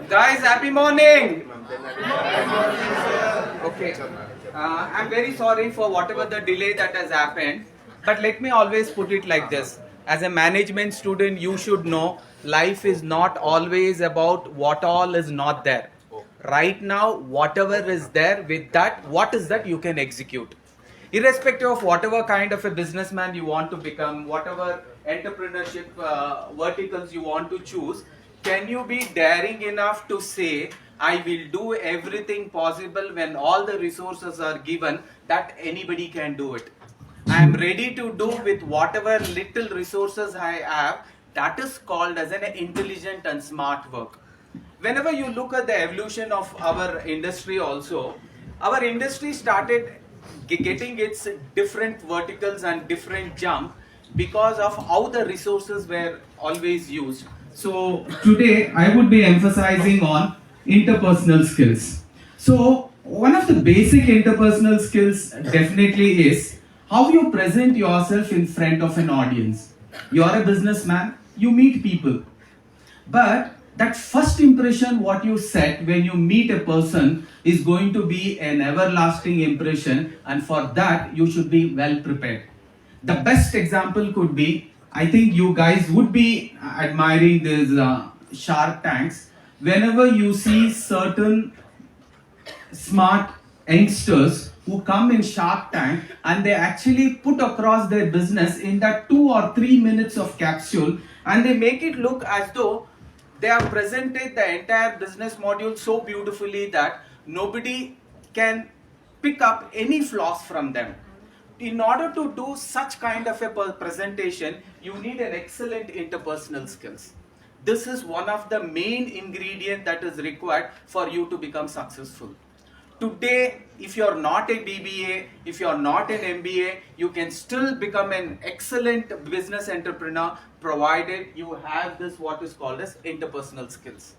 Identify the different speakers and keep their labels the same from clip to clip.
Speaker 1: Guys, happy morning. Okay. I'm very sorry for whatever the delay that has happened. But let me always put it like this. As a management student, you should know life is not always about what all is not there. Right now, whatever is there, with that, what is that you can execute. Irrespective of whatever kind of a businessman you want to become, whatever entrepreneurship verticals you want to choose, can you be daring enough to say, I will do everything possible when all the resources are given, that anybody can do it. I am ready to do with whatever little resources I have. That is called as an intelligent and smart work. Whenever you look at the evolution of our industry also, our industry started getting its different verticals and different jump because of how the resources were always used. So today I would be emphasizing on interpersonal skills. So one of the basic interpersonal skills definitely is how you present yourself in front of an audience. You are a businessman, you meet people. But that first impression what you set when you meet a person is going to be an everlasting impression, and for that you should be well prepared. The best example could be, I think you guys would be admiring these Shark Tanks. Whenever you see certain smart youngsters who come in Shark Tank and they actually put across their business in that 2 or 3 minutes of capsule, and they make it look as though they have presented the entire business module so beautifully that nobody can pick up any flaws from them. In order to do such kind of a presentation, you need an excellent interpersonal skills. This is one of the main ingredients that is required for you to become successful. Today, if you're not a BBA, if you're not an MBA, you can still become an excellent business entrepreneur provided you have this what is called as interpersonal skills.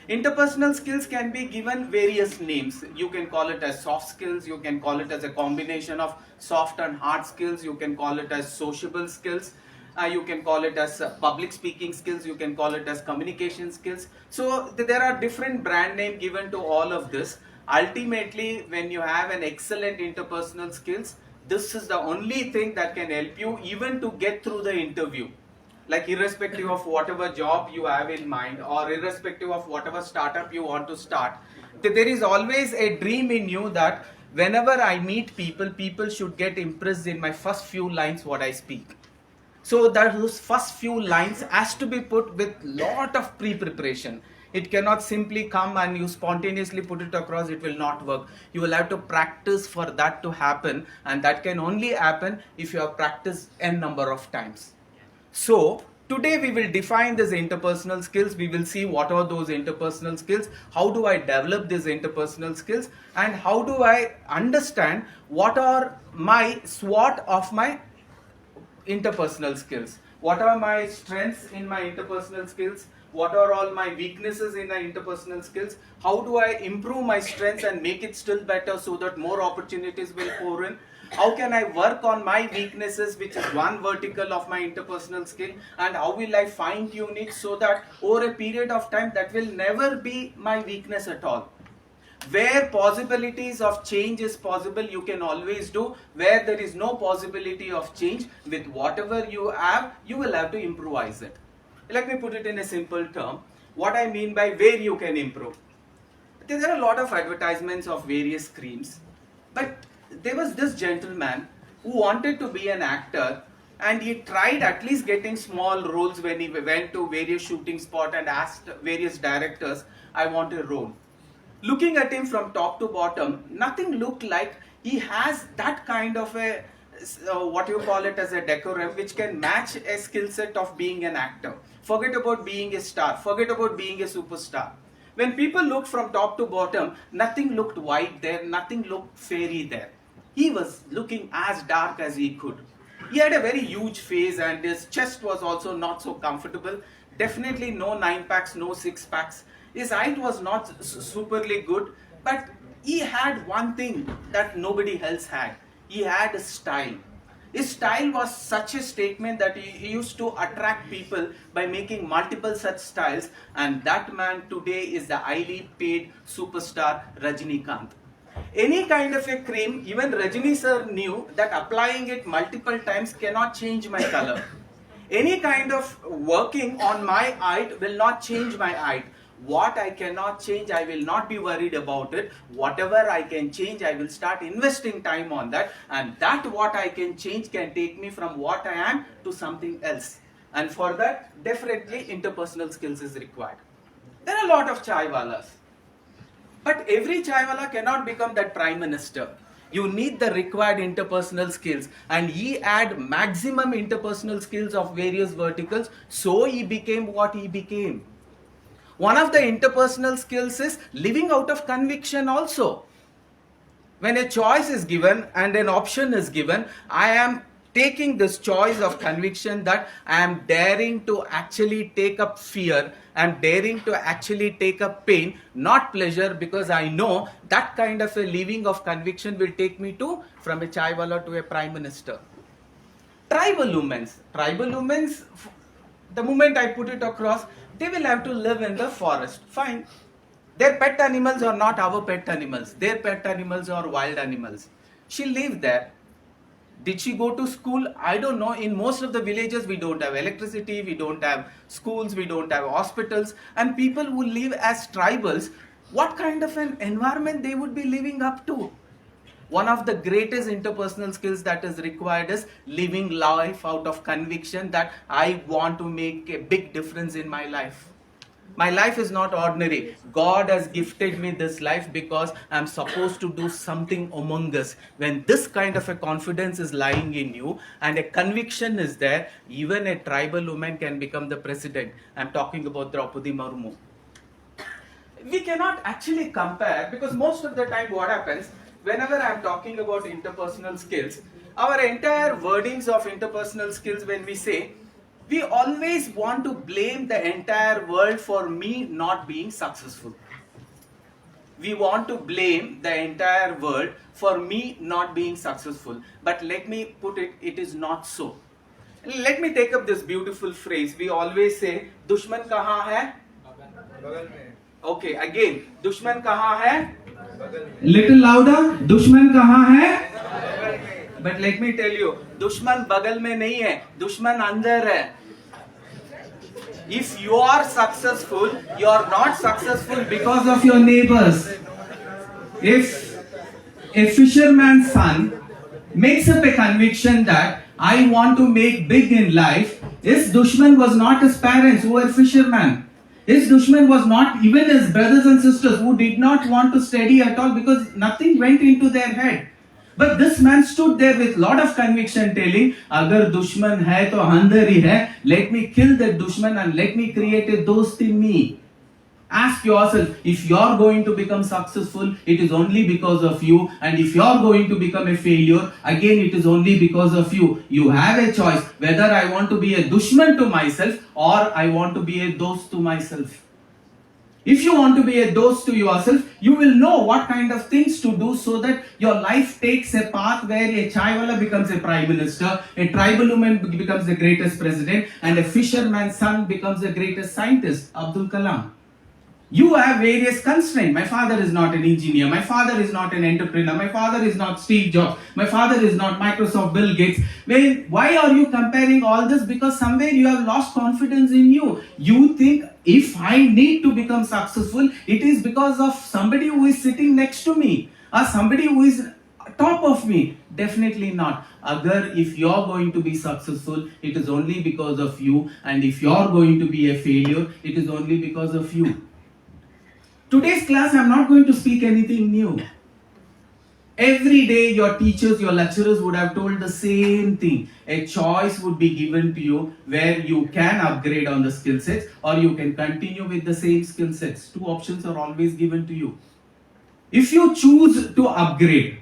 Speaker 1: Interpersonal skills can be given various names. You can call it as soft skills, you can call it as a combination of soft and hard skills, you can call it as sociable skills, you can call it as public speaking skills, you can call it as communication skills. So there are different brand name given to all of this. Ultimately, when you have an excellent interpersonal skills, this is the only thing that can help you even to get through the interview. Like irrespective of whatever job you have in mind or irrespective of whatever startup you want to start, there is always a dream in you that whenever I meet people, people should get impressed in my first few lines what I speak. So that those first few lines has to be put with lot of pre-preparation. It cannot simply come and you spontaneously put it across, it will not work. You will have to practice for that to happen, and that can only happen if you have practiced n number of times. So today we will define these interpersonal skills. We will see what are those interpersonal skills, how do I develop these interpersonal skills, and how do I understand what are my SWOT of my interpersonal skills. What are my strengths in my interpersonal skills? What are all my weaknesses in my interpersonal skills? How do I improve my strengths and make it still better so that more opportunities will pour in? How can I work on my weaknesses, which is one vertical of my interpersonal skill, and how will I fine tune it so that over a period of time that will never be my weakness at all. Where possibilities of change is possible, you can always do. Where there is no possibility of change, with whatever you have, you will have to improvise it. Let me put it in a simple term. What I mean by where you can improve. There are a lot of advertisements of various creams, but there was this gentleman who wanted to be an actor, and he tried at least getting small roles when he went to various shooting spots and asked various directors, I want a role. Looking at him from top to bottom, nothing looked like he has that kind of a what you call it as a decorum which can match a skill set of being an actor. Forget about being a star, forget about being a superstar. When people looked from top to bottom, nothing looked white there, nothing looked fairy there. He was looking as dark as he could. He had a very huge face and his chest was also not so comfortable. Definitely no 9-packs, no 6-packs. His height was not superly good, but he had one thing that nobody else had. He had a style. His style was such a statement that he used to attract people by making multiple such styles, and that man today is the highly paid superstar Rajinikanth. Any kind of a cream, even Rajini sir knew that applying it multiple times cannot change my color. Any kind of working on my height will not change my height. What I cannot change, I will not be worried about it. Whatever I can change, I will start investing time on that. And that what I can change can take me from what I am to something else. And for that, definitely interpersonal skills is required. There are a lot of chaiwalas. But every chaiwala cannot become that prime minister. You need the required interpersonal skills, and he had maximum interpersonal skills of various verticals, so he became what he became. One of the interpersonal skills is living out of conviction also. When a choice is given and an option is given, I am taking this choice of conviction that I am daring to actually take up fear, I am daring to actually take up pain, not pleasure, because I know that kind of a living of conviction will take me to from a chaiwala to a prime minister. Tribal women, the moment I put it across, they will have to live in the forest. Fine. Their pet animals are not our pet animals. Their pet animals are wild animals. She lived there. Did she go to school? I don't know. In most of the villages, we don't have electricity, we don't have schools, we don't have hospitals. And people who live as tribals, what kind of an environment they would be living up to? One of the greatest interpersonal skills that is required is living life out of conviction that I want to make a big difference in my life. My life is not ordinary. God has gifted me this life because I am supposed to do something among us. When this kind of a confidence is lying in you and a conviction is there, even a tribal woman can become the president. I am talking about Draupadi Murmu. We cannot actually compare, because most of the time what happens, whenever I am talking about interpersonal skills, our entire wordings of interpersonal skills, when we say, we always want to blame the entire world for me not being successful. We want to blame the entire world for me not being successful. But let me put it, it is not so. Let me take up this beautiful phrase. We always say, Dushman kahan hai? Okay, again, Dushman kahan hai? Little louder, Dushman kahan hai? But let me tell you, दुश्मन बगल में नहीं है, दुश्मन अंदर है. If you are successful, you are not successful because of your neighbors. If a fisherman's son makes up a conviction that I want to make big in life, his dushman was not his parents who were fishermen. His dushman was not even his brothers and sisters who did not want to study at all because nothing went into their head. But this man stood there with lot of conviction telling, Agar dushman hai to andar hi hai, let me kill that dushman and let me create a dost in me. Ask yourself, if you are going to become successful, it is only because of you. And if you are going to become a failure, again it is only because of you. You have a choice whether I want to be a dushman to myself or I want to be a dost to myself. If you want to be a dost to yourself, you will know what kind of things to do so that your life takes a path where a chaiwala becomes a prime minister, a tribal woman becomes the greatest president, and a fisherman's son becomes the greatest scientist, Abdul Kalam. You have various constraints. My father is not an engineer. My father is not an entrepreneur. My father is not Steve Jobs. My father is not Microsoft Bill Gates. Why are you comparing all this? Because somewhere you have lost confidence in you. You think if I need to become successful, it is because of somebody who is sitting next to me or somebody who is top of me. Definitely not. Agar if you are going to be successful, it is only because of you. And if you are going to be a failure, it is only because of you. Today's class, I am not going to speak anything new. Every day, your teachers, your lecturers would have told the same thing. A choice would be given to you where you can upgrade on the skill sets or you can continue with the same skill sets. Two options are always given to you. If you choose to upgrade,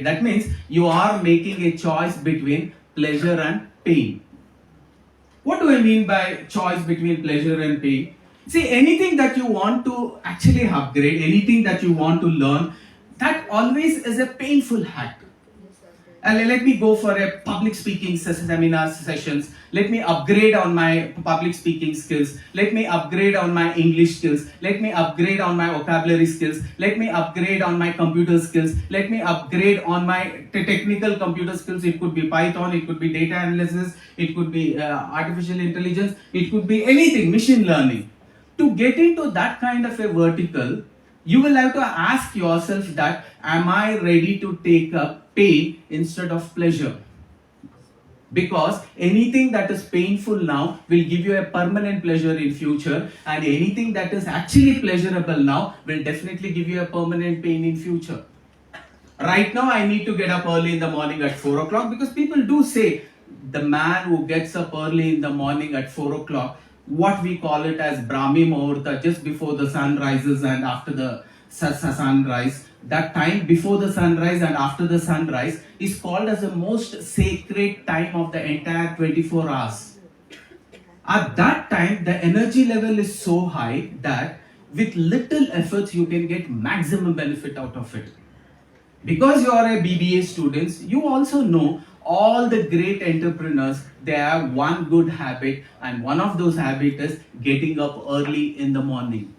Speaker 1: that means you are making a choice between pleasure and pain. What do I mean by choice between pleasure and pain? See, anything that you want to actually upgrade, anything that you want to learn, that always is a painful act. let me go for a public speaking seminar sessions. Let me upgrade on my public speaking skills. Let me upgrade on my English skills. Let me upgrade on my vocabulary skills. Let me upgrade on my computer skills. Let me upgrade on my technical computer skills. It could be Python, it could be data analysis, it could be artificial intelligence, it could be anything, machine learning. To get into that kind of a vertical, you will have to ask yourself that, am I ready to take up pain instead of pleasure? Because anything that is painful now will give you a permanent pleasure in future, and anything that is actually pleasurable now will definitely give you a permanent pain in future. Right now I need to get up early in the morning at 4 o'clock, because people do say the man who gets up early in the morning at 4 o'clock, what we call it as Brahmi Muhurta, just before the sun rises and after the sunrise, that time before the sunrise and after the sunrise is called as the most sacred time of the entire 24 hours. At that time, the energy level is so high that with little efforts you can get maximum benefit out of it. Because you are a BBA students, you also know all the great entrepreneurs, they have one good habit, and one of those habits is getting up early in the morning.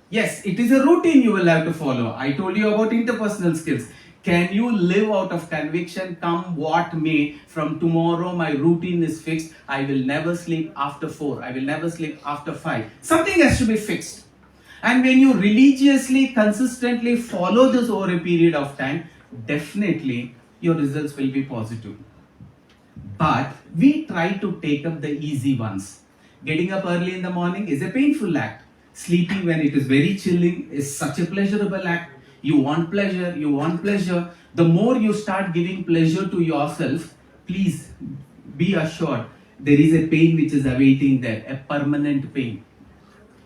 Speaker 1: Yes, it is a routine you will have to follow. I told you about interpersonal skills. Can you live out of conviction, come what may? From tomorrow my routine is fixed. I will never sleep after 4. I will never sleep after 5. Something has to be fixed. And when you religiously, consistently follow this over a period of time, definitely your results will be positive. But we try to take up the easy ones. Getting up early in the morning is a painful act. Sleeping when it is very chilling is such a pleasurable act. You want pleasure, you want pleasure. The more you start giving pleasure to yourself, please be assured there is a pain which is awaiting there, a permanent pain.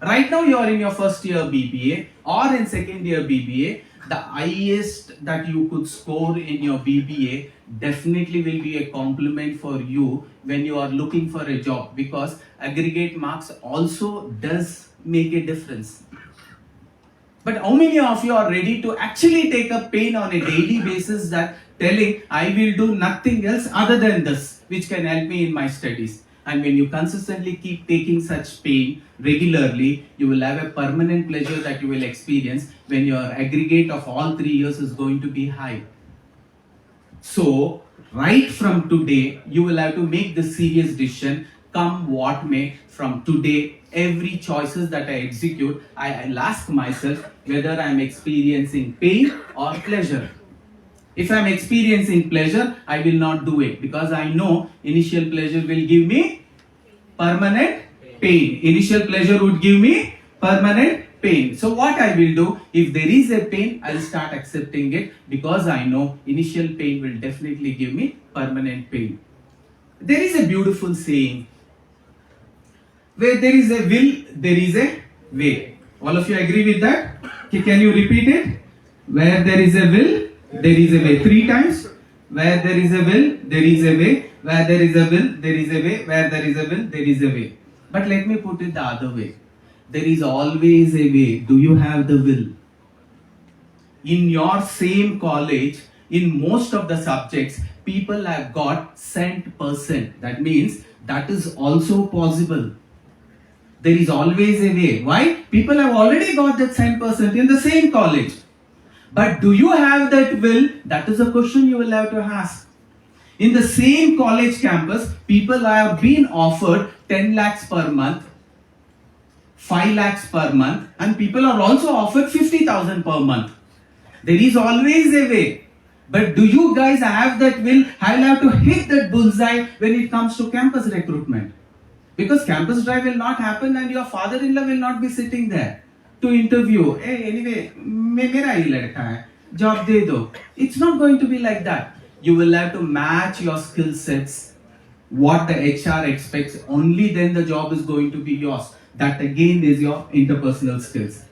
Speaker 1: Right now you are in your first year BBA or in second year BBA. The highest that you could score in your BBA definitely will be a compliment for you when you are looking for a job, because aggregate marks also does make a difference. But how many of you are ready to actually take up pain on a daily basis, that telling I will do nothing else other than this which can help me in my studies? And when you consistently keep taking such pain regularly, you will have a permanent pleasure that you will experience when your aggregate of all 3 years is going to be high. So, right from today, you will have to make the serious decision, come what may. From today, every choices that I execute, I'll ask myself whether I'm experiencing pain or pleasure. If I'm experiencing pleasure, I will not do it, because I know initial pleasure will give me permanent pain. Initial pleasure would give me permanent pain. So what I will do, if there is a pain, I'll start accepting it, because I know initial pain will definitely give me permanent pain. There is a beautiful saying, where there is a will, there is a way. All of you agree with that? Okay, can you repeat it? Where there is a will, there is a way. 3 times. Where there is a will, there is a way. Where there is a will, there is a way. Where there is a will, there is a way. But let me put it the other way. There is always a way. Do you have the will? In your same college, in most of the subjects, people have got cent%. That means that is also possible. There is always a way. Why? People have already got that cent% in the same college. But do you have that will? That is a question you will have to ask. In the same college campus, people have been offered 10 lakhs per month, 5 lakhs per month, and people are also offered 50,000 per month. There is always a way. But do you guys have that will? I will have to hit that bullseye when it comes to campus recruitment. Because campus drive will not happen and your father-in-law will not be sitting there to interview. Hey, anyway, mera hi ladka hai, job de do. It's not going to be like that. You will have to match your skill sets, what the HR expects. Only then the job is going to be yours. That again is your interpersonal skills.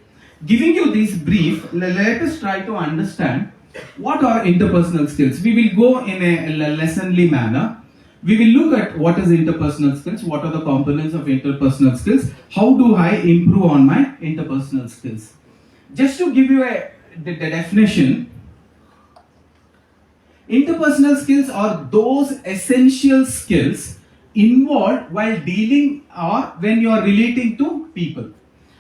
Speaker 1: Giving you this brief, let us try to understand what are interpersonal skills. We will go in a lessonly manner. We will look at what is interpersonal skills, what are the components of interpersonal skills, how do I improve on my interpersonal skills. Just to give you the definition, Interpersonal skills are those essential skills involved while dealing or when you are relating to people.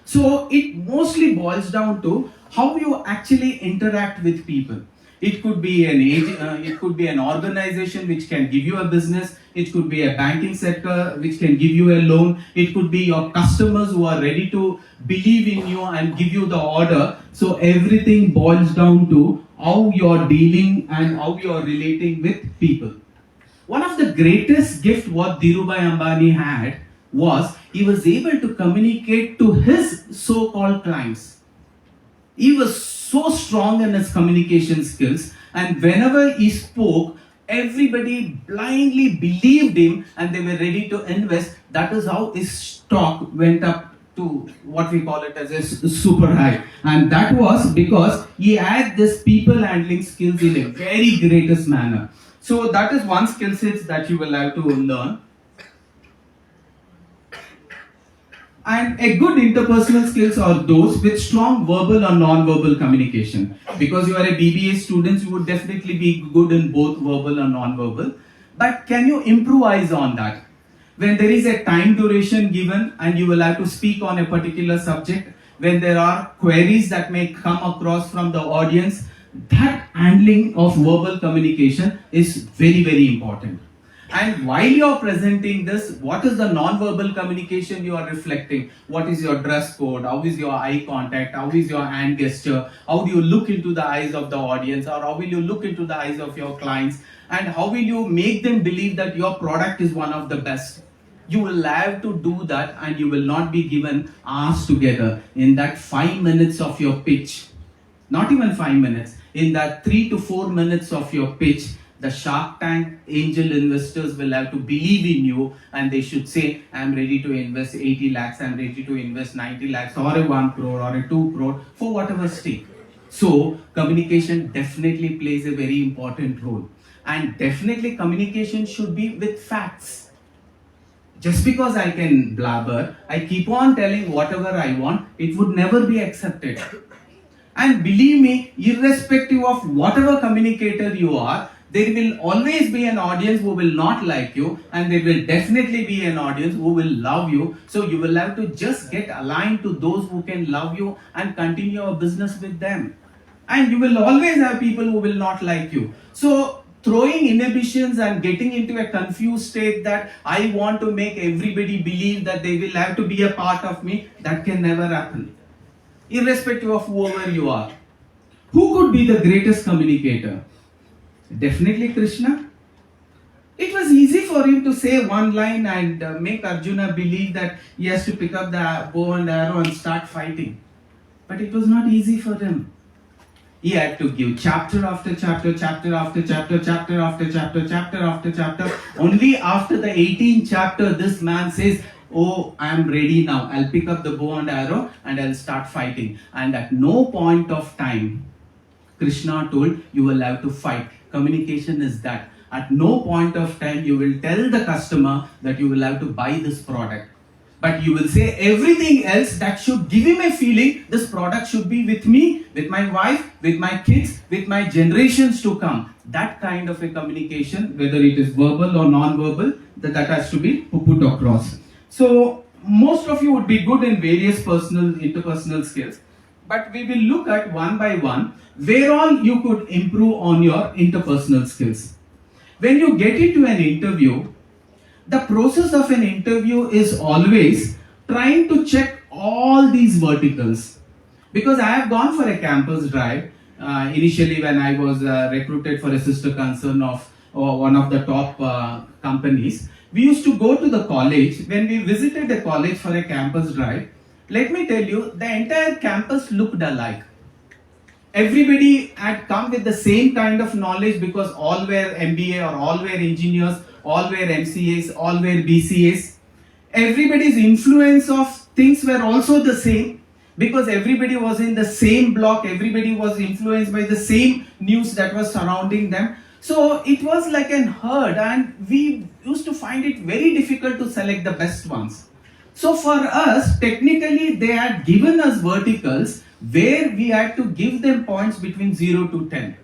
Speaker 1: So it mostly boils down to how you actually interact with people. It could be it could be an organization which can give you a business. It could be a banking sector which can give you a loan. It could be your customers who are ready to believe in you and give you the order. So everything boils down to how you're dealing and how you're relating with people. One of the greatest gift what Dhirubhai Ambani had was he was able to communicate to his so-called clients. He was so strong in his communication skills, and whenever he spoke, everybody blindly believed him and they were ready to invest. That is how his stock went up to what we call it as a super high. And that was because he had this people handling skills in a very greatest manner. So that is one skill set that you will have to learn. And a good interpersonal skills are those with strong verbal or non-verbal communication. Because you are a BBA student, you would definitely be good in both verbal or non-verbal. But can you improvise on that? When there is a time duration given and you will have to speak on a particular subject, when there are queries that may come across from the audience, that handling of verbal communication is very, very important. And while you're presenting this, what is the non-verbal communication you are reflecting? What is your dress code? How is your eye contact? How is your hand gesture? How do you look into the eyes of the audience? Or how will you look into the eyes of your clients? And how will you make them believe that your product is one of the best? You will have to do that, and you will not be given hours together in that 5 minutes of your pitch. Not even 5 minutes. In that 3 to 4 minutes of your pitch, the Shark Tank angel investors will have to believe in you, and they should say, I'm ready to invest 80 lakhs, I'm ready to invest 90 lakhs or a 1 crore or a 2 crore for whatever stake. So communication definitely plays a very important role, and definitely communication should be with facts. Just because I can blabber, I keep on telling whatever I want, it would never be accepted. And believe me, irrespective of whatever communicator you are, there will always be an audience who will not like you, and there will definitely be an audience who will love you. So you will have to just get aligned to those who can love you and continue your business with them. And you will always have people who will not like you. So throwing inhibitions and getting into a confused state that I want to make everybody believe that they will have to be a part of me, that can never happen. Irrespective of whoever you are. Who could be the greatest communicator? Definitely Krishna. It was easy for him to say one line and make Arjuna believe that he has to pick up the bow and arrow and start fighting. But it was not easy for him. He had to give chapter after chapter, chapter after chapter, chapter after chapter, chapter after chapter. Only after the 18th chapter, this man says, oh, I am ready now. I'll pick up the bow and arrow and I'll start fighting. And at no point of time, Krishna told, you will have to fight. Communication is that. At no point of time, you will tell the customer that you will have to buy this product. But you will say everything else that should give him a feeling, this product should be with me, with my wife, with my kids, with my generations to come. That kind of a communication, whether it is verbal or non-verbal, that has to be put across. So most of you would be good in various interpersonal skills. But we will look at one by one where all you could improve on your interpersonal skills. When you get into an interview, the process of an interview is always trying to check all these verticals. Because I have gone for a campus drive initially when I was recruited for a sister concern of one of the top companies. We used to go to the college. When we visited the college for a campus drive, let me tell you, the entire campus looked alike. Everybody had come with the same kind of knowledge because all were MBA or all were engineers, all were MCAs, all were BCAs. Everybody's influence of things were also the same because everybody was in the same block, everybody was influenced by the same news that was surrounding them. So it was like an herd, and we used to find it very difficult to select the best ones. So for us, technically they had given us verticals where we had to give them points between 0 to 10.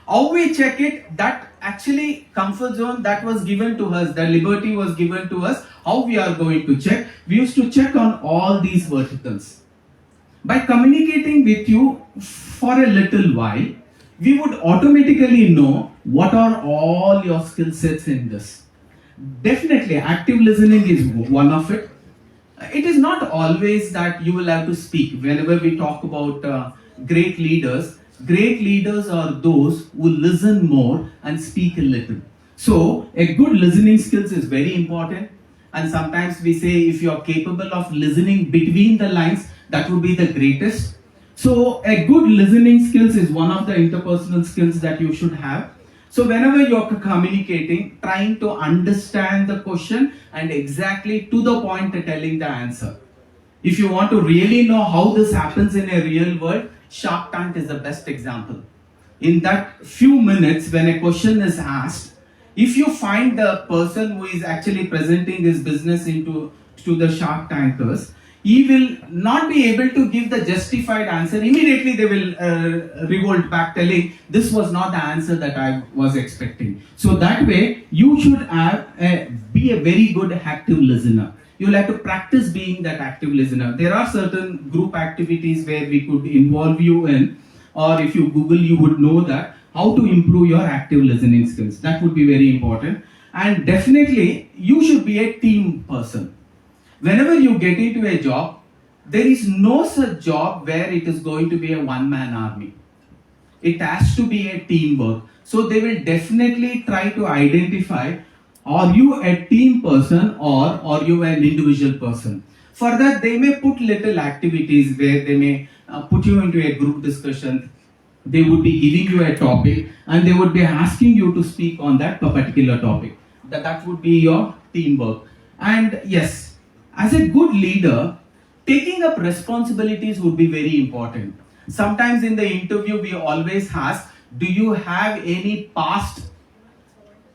Speaker 1: How we check it? That actually comfort zone that was given to us, the liberty was given to us. How we are going to check? We used to check on all these verticals. By communicating with you for a little while, we would automatically know what are all your skill sets in this. Definitely, active listening is one of it. It is not always that you will have to speak. Whenever we talk about great leaders are those who listen more and speak a little. So, a good listening skills is very important. And sometimes we say if you are capable of listening between the lines, that would be the greatest. So, a good listening skills is one of the interpersonal skills that you should have. So whenever you're communicating, trying to understand the question and exactly to the point telling the answer. If you want to really know how this happens in a real world, Shark Tank is the best example. In that few minutes when a question is asked, if you find the person who is actually presenting his business to the Shark Tankers, he will not be able to give the justified answer. Immediately they will revolt back telling, this was not the answer that I was expecting. So that way, you should be a very good active listener. You'll have to practice being that active listener. There are certain group activities where we could involve you in, or if you Google, you would know that, how to improve your active listening skills. That would be very important. And definitely, you should be a team person. Whenever you get into a job, there is no such job where it is going to be a one-man army. It has to be a teamwork. So they will definitely try to identify, are you a team person or are you an individual person? For that, they may put little activities where they may put you into a group discussion. They would be giving you a topic and they would be asking you to speak on that particular topic. That would be your teamwork. And yes, as a good leader, taking up responsibilities would be very important. Sometimes in the interview, we always ask, do you have any past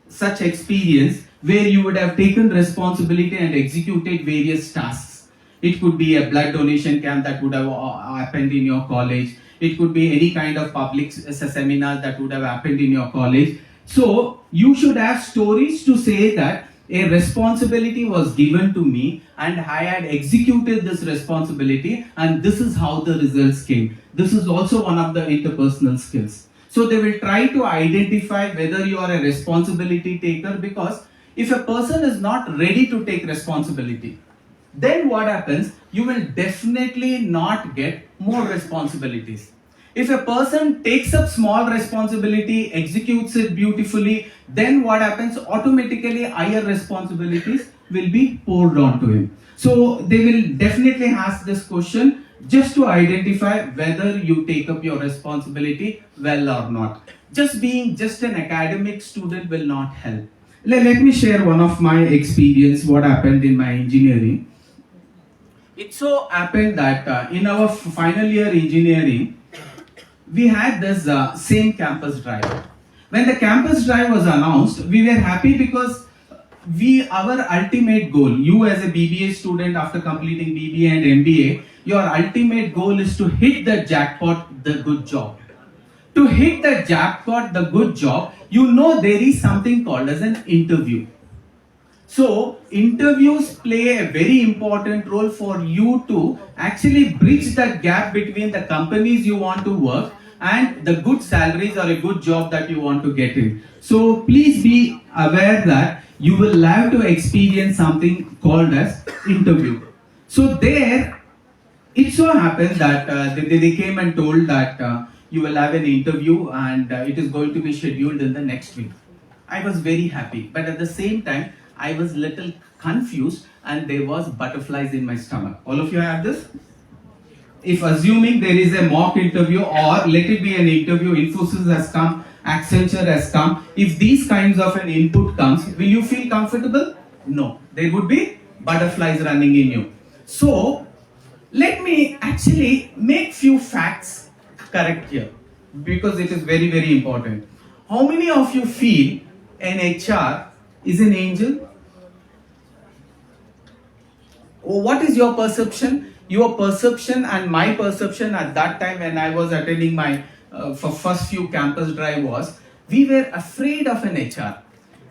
Speaker 1: such experience where you would have taken responsibility and executed various tasks? It could be a blood donation camp that would have happened in your college. It could be any kind of public seminar that would have happened in your college. So you should have stories to say that a responsibility was given to me and I had executed this responsibility and this is how the results came. This is also one of the interpersonal skills. So they will try to identify whether you are a responsibility taker, because if a person is not ready to take responsibility, then what happens? You will definitely not get more responsibilities. If a person takes up small responsibility, executes it beautifully, then what happens? Automatically higher responsibilities will be poured onto him. So they will definitely ask this question just to identify whether you take up your responsibility well or not. Just being just an academic student will not help. Let me share one of my experience, what happened in my engineering. It so happened that in our final year engineering, we had this same campus drive. When the campus drive was announced, we were happy because our ultimate goal, you as a BBA student after completing BBA and MBA, your ultimate goal is to hit the jackpot, the good job. To hit the jackpot, the good job, you know there is something called as an interview. So, interviews play a very important role for you to actually bridge the gap between the companies you want to work and the good salaries or a good job that you want to get in. So, please be aware that you will have to experience something called as interview. So, there, it so happened that they came and told that you will have an interview and it is going to be scheduled in the next week. I was very happy, but at the same time, I was little confused and there was butterflies in my stomach. All of you have this? If assuming there is a mock interview or let it be an interview, Infosys has come, Accenture has come, if these kinds of an input comes, will you feel comfortable? No. There would be butterflies running in you. So, let me actually make few facts correct here because it is very, very important. How many of you feel an HR is an angel? What is your perception? Your perception and my perception at that time when I was attending my first few campus drive was we were afraid of an HR.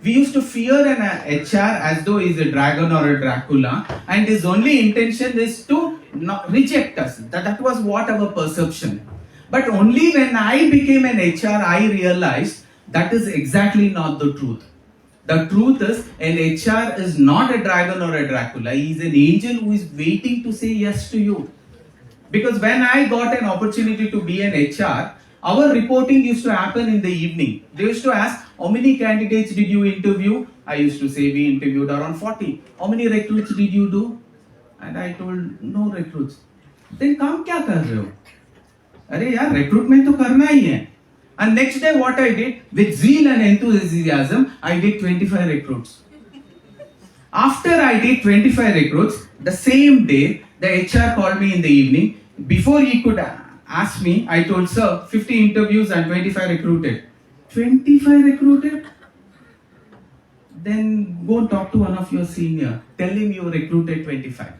Speaker 1: We used to fear an HR as though he's a dragon or a Dracula, and his only intention is to not reject us. That was what our perception. But only when I became an HR, I realized that is exactly not the truth. The truth is, an HR is not a dragon or a Dracula. He is an angel who is waiting to say yes to you. Because when I got an opportunity to be an HR, our reporting used to happen in the evening. They used to ask, how many candidates did you interview? I used to say, we interviewed around 40. How many recruits did you do? And I told, no recruits. Then काम क्या कर रहे हो? अरे यार recruitment तो करना ही है. And next day what I did, with zeal and enthusiasm, I did 25 recruits. After I did 25 recruits, the same day, the HR called me in the evening. Before he could ask me, I told, sir, 50 interviews and 25 recruited. 25 recruited? Then go talk to one of your senior. Tell him you recruited 25.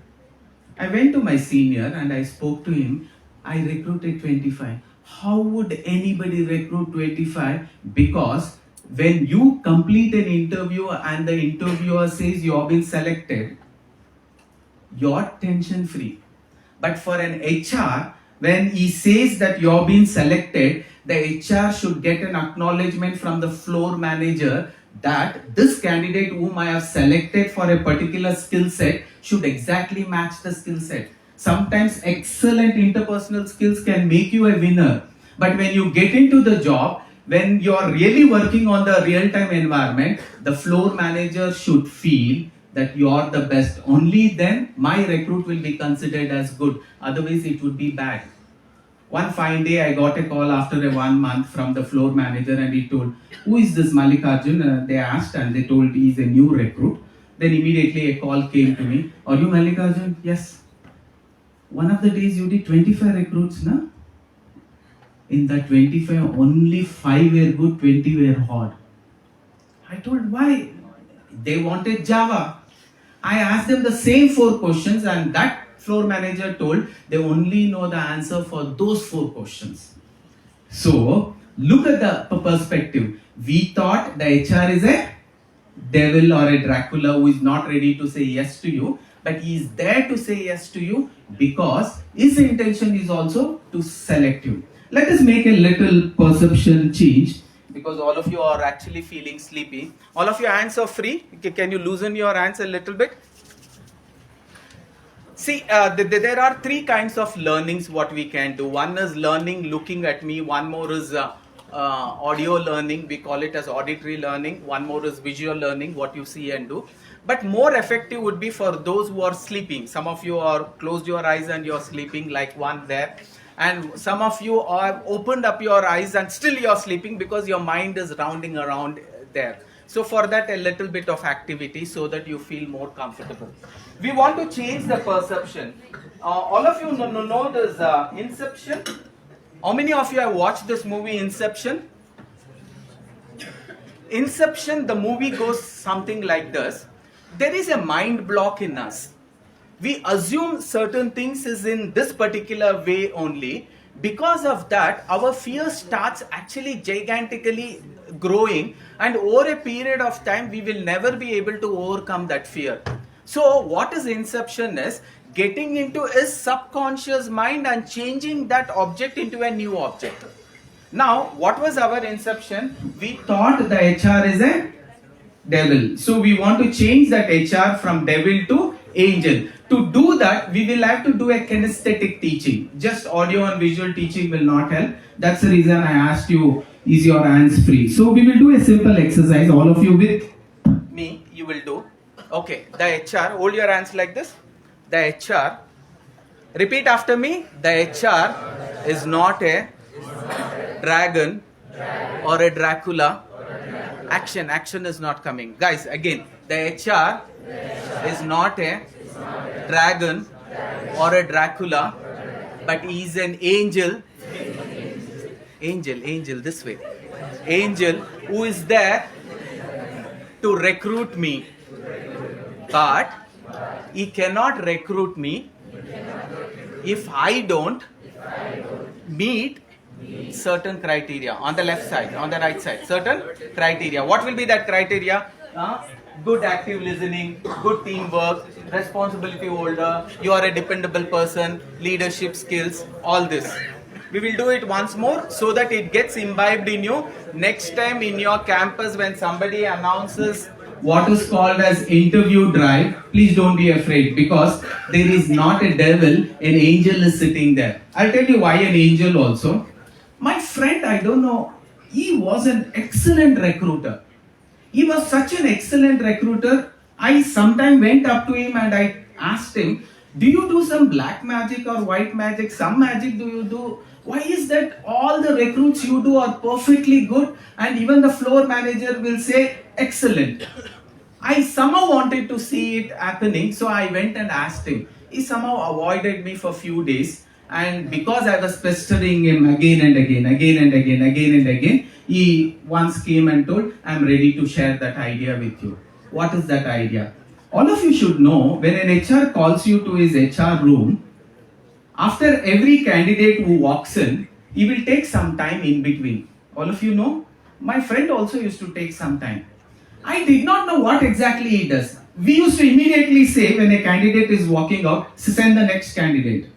Speaker 1: I went to my senior and I spoke to him. I recruited 25. How would anybody recruit 25? Because when you complete an interview and the interviewer says you have been selected, you're tension free. But for an HR, when he says that you're being selected, the HR should get an acknowledgement from the floor manager that this candidate whom I have selected for a particular skill set should exactly match the skill set. Sometimes excellent interpersonal skills can make you a winner. But when you get into the job, when you're really working on the real-time environment, the floor manager should feel that you're the best. Only then my recruit will be considered as good. Otherwise, it would be bad. One fine day, I got a call after 1 month from the floor manager and he told, who is this Mallikarjuna? They asked and they told he's a new recruit. Then immediately a call came to me. Are you Mallikarjuna? Yes. One of the days you did 25 recruits, na? In that 25, only 5 were good, 20 were hard. I told, why? They wanted Java. I asked them the same 4 questions and that floor manager told they only know the answer for those 4 questions. So, look at the perspective. We thought the HR is a devil or a Dracula who is not ready to say yes to you, but he is there to say yes to you because his intention is also to select you. Let us make a little perception change because all of you are actually feeling sleepy. All of your hands are free. Can you loosen your hands a little bit? See, there are 3 kinds of learnings what we can do. One is learning looking at me. One more is audio learning. We call it as auditory learning. One more is visual learning, what you see and do. But more effective would be for those who are sleeping. Some of you are closed your eyes and you're sleeping like one there. And some of you have opened up your eyes and still you're sleeping because your mind is rounding around there. So for that, a little bit of activity so that you feel more comfortable. We want to change the perception. All of you know this Inception. How many of you have watched this movie Inception? Inception, the movie goes something like this. There is a mind block in us. We assume certain things is in this particular way only. Because of that, our fear starts actually gigantically growing, and over a period of time, we will never be able to overcome that fear. So, what is Inception is getting into his subconscious mind and changing that object into a new object. Now, what was our Inception? We thought the HR is a devil. So, we want to change that HR from devil to angel. To do that, we will have to do a kinesthetic teaching. Just audio and visual teaching will not help. That's the reason I asked you, is your hands free? So we will do a simple exercise, all of you with me, you will do. Okay, the HR, hold your hands like this. The HR, repeat after me, the HR is not a dragon or a Dracula. Action is not coming. Guys, again, the HR is not a dragon or a Dracula, but he is an angel. Angel, this way. Angel who is there to recruit me. But he cannot recruit me if I don't meet certain criteria on the left side, on the right side, certain criteria. What will be that criteria? Good active listening, good teamwork, responsibility holder, you are a dependable person, leadership skills, all this. We will do it once more so that it gets imbibed in you. Next time in your campus when somebody announces what is called as interview drive, please don't be afraid, because there is not a devil, an angel is sitting there. I'll tell you why an angel also. My friend, I don't know, he was an excellent recruiter. He was such an excellent recruiter. I sometime went up to him and I asked him, do you do some black magic or white magic? Some magic do you do? Why is that all the recruits you do are perfectly good and even the floor manager will say excellent? I somehow wanted to see it happening, so I went and asked him. He somehow avoided me for a few days, and because I was pestering him again and again, he once came and told, I'm ready to share that idea with you. What is that idea? All of you should know, when an HR calls you to his HR room, after every candidate who walks in, he will take some time in between. All of you know? My friend also used to take some time. I did not know what exactly he does. We used to immediately say when a candidate is walking out, send the next candidate.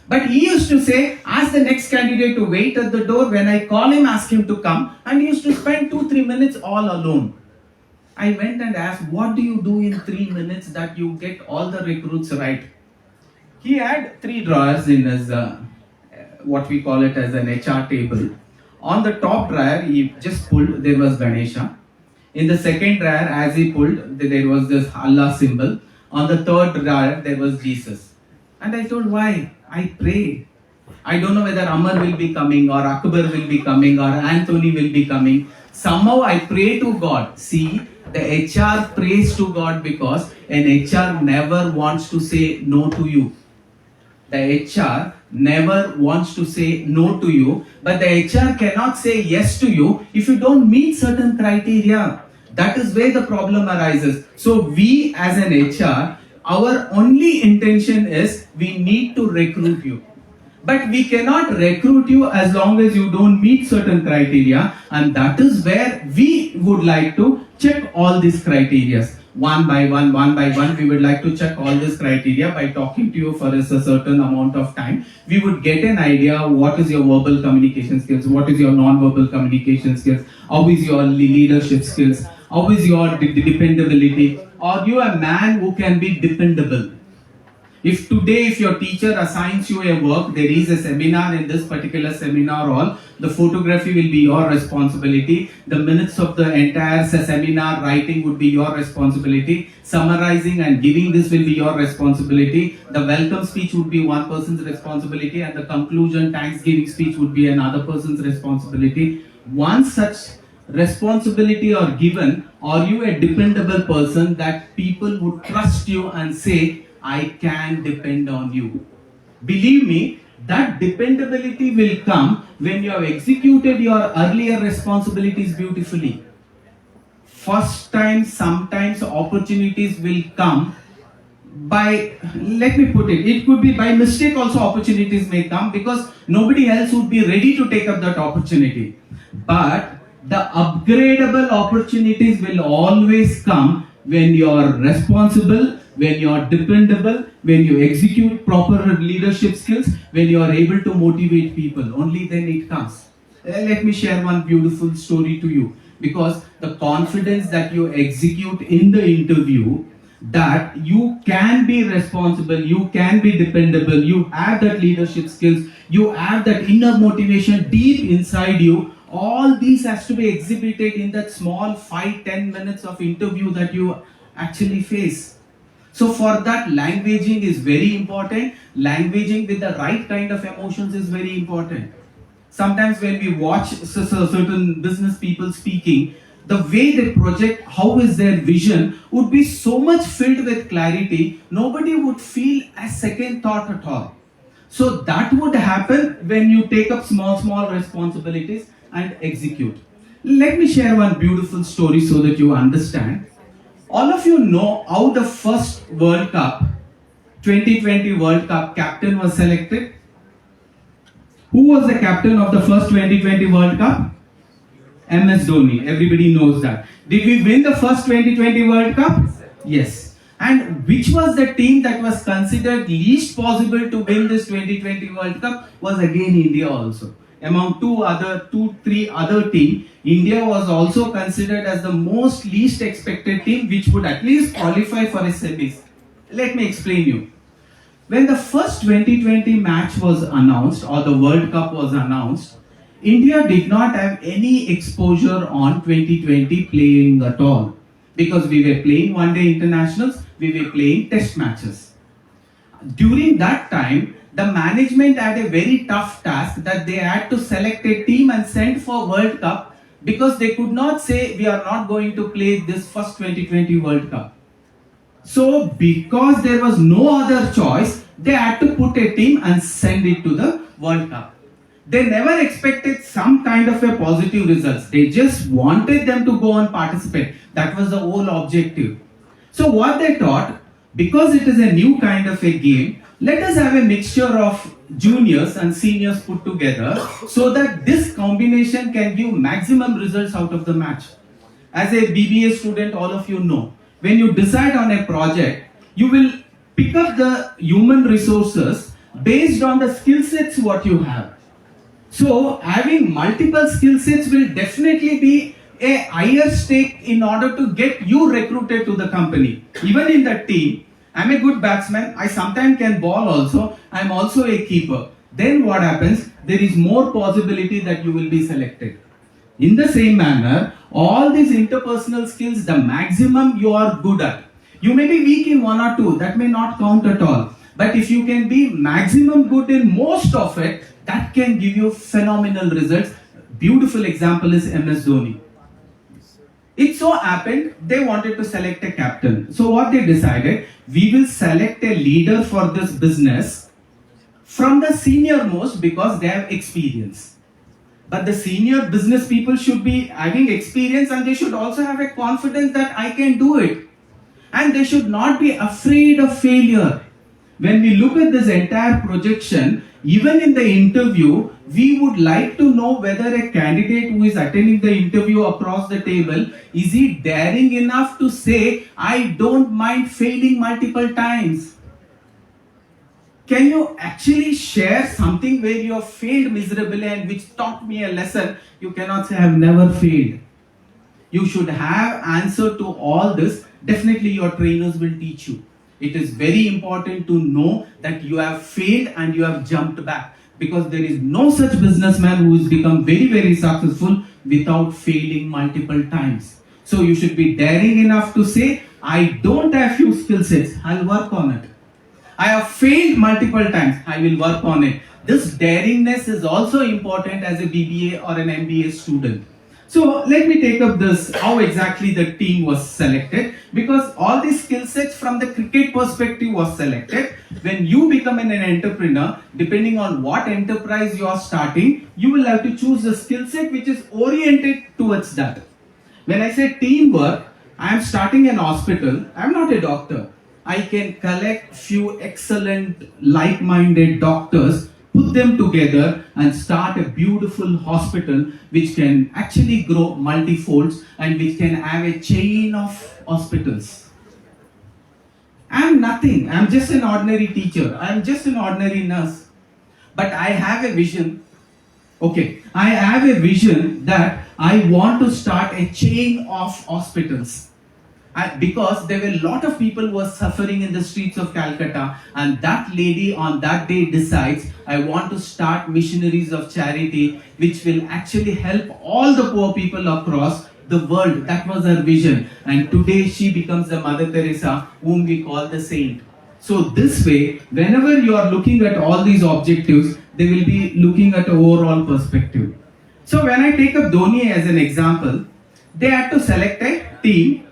Speaker 1: But he used to say, ask the next candidate to wait at the door. When I call him, ask him to come. And he used to spend 2-3 minutes all alone. I went and asked, what do you do in 3 minutes that you get all the recruits right? He had 3 drawers in his, what we call it as an HR table. On the top drawer, he just pulled, there was Ganesha. In the second drawer, as he pulled, there was this Allah symbol. On the third drawer, there was Jesus. And I told, why? I prayed. I don't know whether Amar will be coming or Akbar will be coming or Anthony will be coming. Somehow I pray to God. See, the HR prays to God because an HR never wants to say no to you. The HR never wants to say no to you, but the HR cannot say yes to you if you don't meet certain criteria. That is where the problem arises. So we as an HR, our only intention is we need to recruit you. But we cannot recruit you as long as you don't meet certain criteria, and that is where we would like to check all these criteria. One by one, we would like to check all this criteria by talking to you for a certain amount of time. We would get an idea what is your verbal communication skills, what is your non-verbal communication skills, how is your leadership skills, how is your dependability. Are you a man who can be dependable? If today, if your teacher assigns you a work, there is a seminar, in this particular seminar hall, the photography will be your responsibility. The minutes of the entire seminar writing would be your responsibility. Summarizing and giving this will be your responsibility. The welcome speech would be one person's responsibility, and the conclusion Thanksgiving speech would be another person's responsibility. Once such responsibility are given, are you a dependable person that people would trust you and say, I can depend on you? Believe me, that dependability will come when you have executed your earlier responsibilities beautifully. First time, sometimes opportunities will come by, let me put it could be by mistake also opportunities may come because nobody else would be ready to take up that opportunity. But the upgradable opportunities will always come when you are responsible, when you are dependable, when you execute proper leadership skills, when you are able to motivate people. Only then it comes. Let me share one beautiful story to you, because the confidence that you execute in the interview, that you can be responsible, you can be dependable, you have that leadership skills, you have that inner motivation deep inside you. All these has to be exhibited in that small 5-10 minutes of interview that you actually face. So for that, languaging is very important. Languaging with the right kind of emotions is very important. Sometimes when we watch certain business people speaking, the way they project, how is their vision, would be so much filled with clarity, nobody would feel a second thought at all. So that would happen when you take up small responsibilities and execute. Let me share one beautiful story so that you understand. All of you know how the first World Cup, 2020 World Cup captain was selected. Who was the captain of the first 2020 World Cup? MS Dhoni. Everybody knows that. Did we win the first 2020 World Cup? Yes. And which was the team that was considered least possible to win this 2020 World Cup? Was again India also. Among three other teams, India was also considered as the most least expected team which would at least qualify for a semis. Let me explain you. When the first 2020 match was announced or the World Cup was announced, India did not have any exposure on 2020 playing at all. Because we were playing one-day internationals, we were playing test matches. During that time, the management had a very tough task that they had to select a team and send for World Cup because they could not say we are not going to play this first 2020 World Cup. So because there was no other choice, they had to put a team and send it to the World Cup. They never expected some kind of a positive results. They just wanted them to go and participate. That was the whole objective. So what they thought, because it is a new kind of a game, let us have a mixture of juniors and seniors put together so that this combination can give maximum results out of the match. As a BBA student, all of you know, when you decide on a project, you will pick up the human resources based on the skill sets what you have. So having multiple skill sets will definitely be a higher stake in order to get you recruited to the company. Even in the team, I'm a good batsman, I sometimes can ball also, I'm also a keeper. Then what happens? There is more possibility that you will be selected. In the same manner, all these interpersonal skills, the maximum you are good at. You may be weak in one or two, that may not count at all. But if you can be maximum good in most of it, that can give you phenomenal results. Beautiful example is MS Dhoni. It so happened they wanted to select a captain. So what they decided, we will select a leader for this business from the senior most because they have experience. But the senior business people should be having experience and they should also have a confidence that I can do it. And they should not be afraid of failure. When we look at this entire projection, even in the interview, we would like to know whether a candidate who is attending the interview across the table, is he daring enough to say, I don't mind failing multiple times. Can you actually share something where you have failed miserably and which taught me a lesson? You cannot say I have never failed. You should have answer to all this. Definitely your trainers will teach you. It is very important to know that you have failed and you have jumped back, because there is no such businessman who has become very, very successful without failing multiple times. So you should be daring enough to say, I don't have few skill sets, I'll work on it. I have failed multiple times, I will work on it. This daringness is also important as a BBA or an MBA student. So let me take up this, how exactly the team was selected, because all these skill sets from the cricket perspective was selected. When you become an entrepreneur, depending on what enterprise you are starting, you will have to choose a skill set which is oriented towards that. When I say teamwork, I am starting an hospital, I am not a doctor. I can collect few excellent like-minded doctors, put them together and start a beautiful hospital which can actually grow multifolds and which can have a chain of hospitals. I am nothing. I am just an ordinary teacher. I am just an ordinary nurse. But I have a vision. Okay, I have a vision that I want to start a chain of hospitals. Because there were a lot of people who were suffering in the streets of Calcutta, and that lady on that day decides, I want to start missionaries of charity which will actually help all the poor people across the world. That was her vision, and today she becomes the Mother Teresa, whom we call the saint. So this way, whenever you are looking at all these objectives, they will be looking at an overall perspective. So when I take up Dhoni as an example, they had to select a team,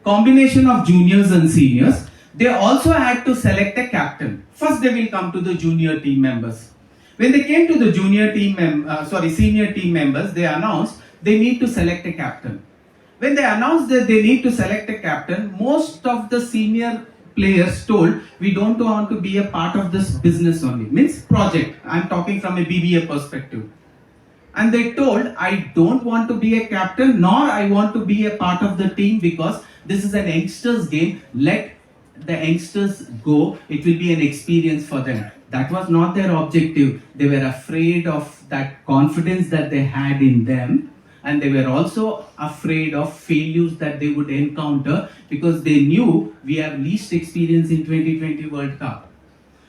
Speaker 1: combination of juniors and seniors. They also had to select a captain. First they will come to the junior team members. When they came to the senior team members, they announced they need to select a captain. When they announced that they need to select a captain, most of the senior players told, we don't want to be a part of this business only, means project. I'm talking from a BBA perspective. And they told, I don't want to be a captain, nor I want to be a part of the team, because this is an youngsters game. Let the youngsters go. It will be an experience for them. That was not their objective. They were afraid of that confidence that they had in them. And they were also afraid of failures that they would encounter, because they knew we have least experience in 2020 World Cup.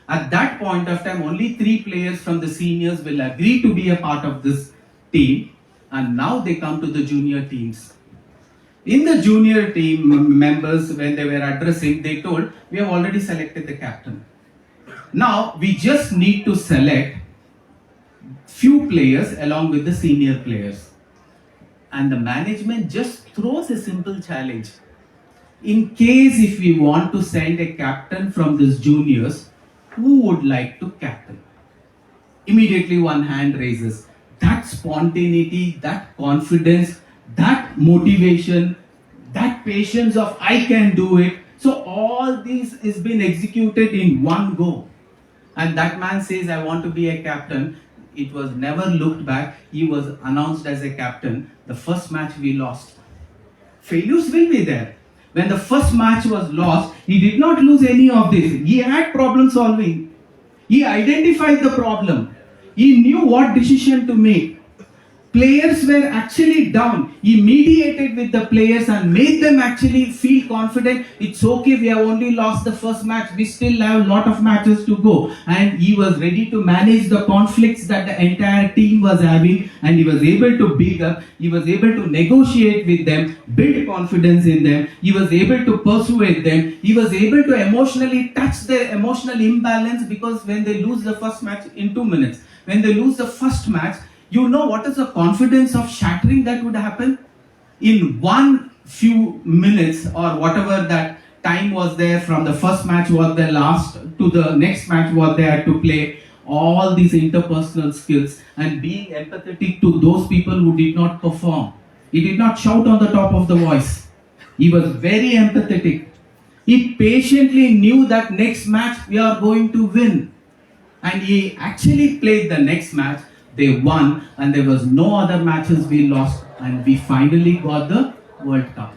Speaker 1: At that point of time, only 3 players from the seniors will agree to be a part of this team. And now they come to the junior teams. In the junior team members, when they were addressing, they told, we have already selected the captain. Now, we just need to select few players along with the senior players. And the management just throws a simple challenge. In case if we want to send a captain from these juniors, who would like to captain? Immediately one hand raises. That spontaneity, that confidence, that motivation, that patience of I can do it. So all this is been executed in one go. And that man says, I want to be a captain. It was never looked back. He was announced as a captain. The first match we lost. Failures will be there. When the first match was lost, he did not lose any of this. He had problem solving. He identified the problem. He knew what decision to make. Players were actually down. He mediated with the players and made them actually feel confident. It's okay, we have only lost the first match. We still have a lot of matches to go. And he was ready to manage the conflicts that the entire team was having. And he was able to build up. He was able to negotiate with them, build confidence in them. He was able to persuade them. He was able to emotionally touch their emotional imbalance, because when they lose the first match in 2 minutes, when they lose the first match, you know what is the confidence of shattering that would happen? In one few minutes or whatever that time was there from the first match was the last to the next match what they had to play, all these interpersonal skills and being empathetic to those people who did not perform. He did not shout on the top of the voice. He was very empathetic. He patiently knew that next match we are going to win. And he actually played the next match. They won, and there was no other matches we lost, and we finally got the World Cup.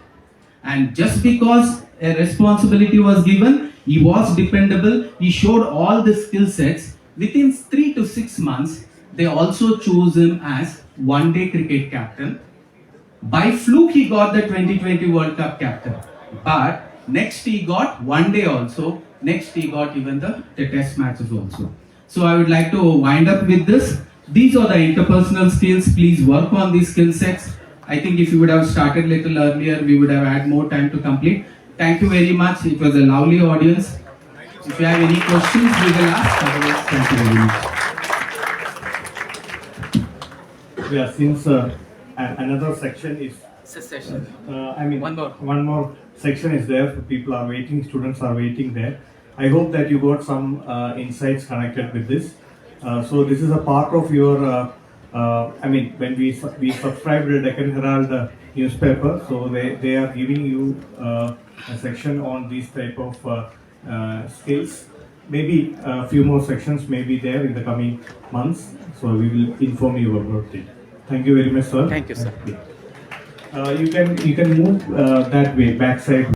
Speaker 1: And just because a responsibility was given, he was dependable, he showed all the skill sets. Within 3 to 6 months, they also chose him as one-day cricket captain. By fluke, he got the 2020 World Cup captain. But next he got one day also, next he got even the test matches also. So I would like to wind up with this. These are the interpersonal skills. Please work on these skill sets. I think if you would have started a little earlier, we would have had more time to complete. Thank you very much. It was a lovely audience. If you have any questions, we will ask. Otherwise, thank you very much.
Speaker 2: Yeah, since another section is
Speaker 1: Secession.
Speaker 2: One more section is there. People are waiting. Students are waiting there. I hope that you got some insights connected with this. So this is a part of your. When we subscribe to the Deccan Herald newspaper, so they are giving you a section on these type of skills. Maybe a few more sections may be there in the coming months. So we will inform you about it. Thank you very much, sir.
Speaker 1: Thank you, sir.
Speaker 2: You can move that way, backside.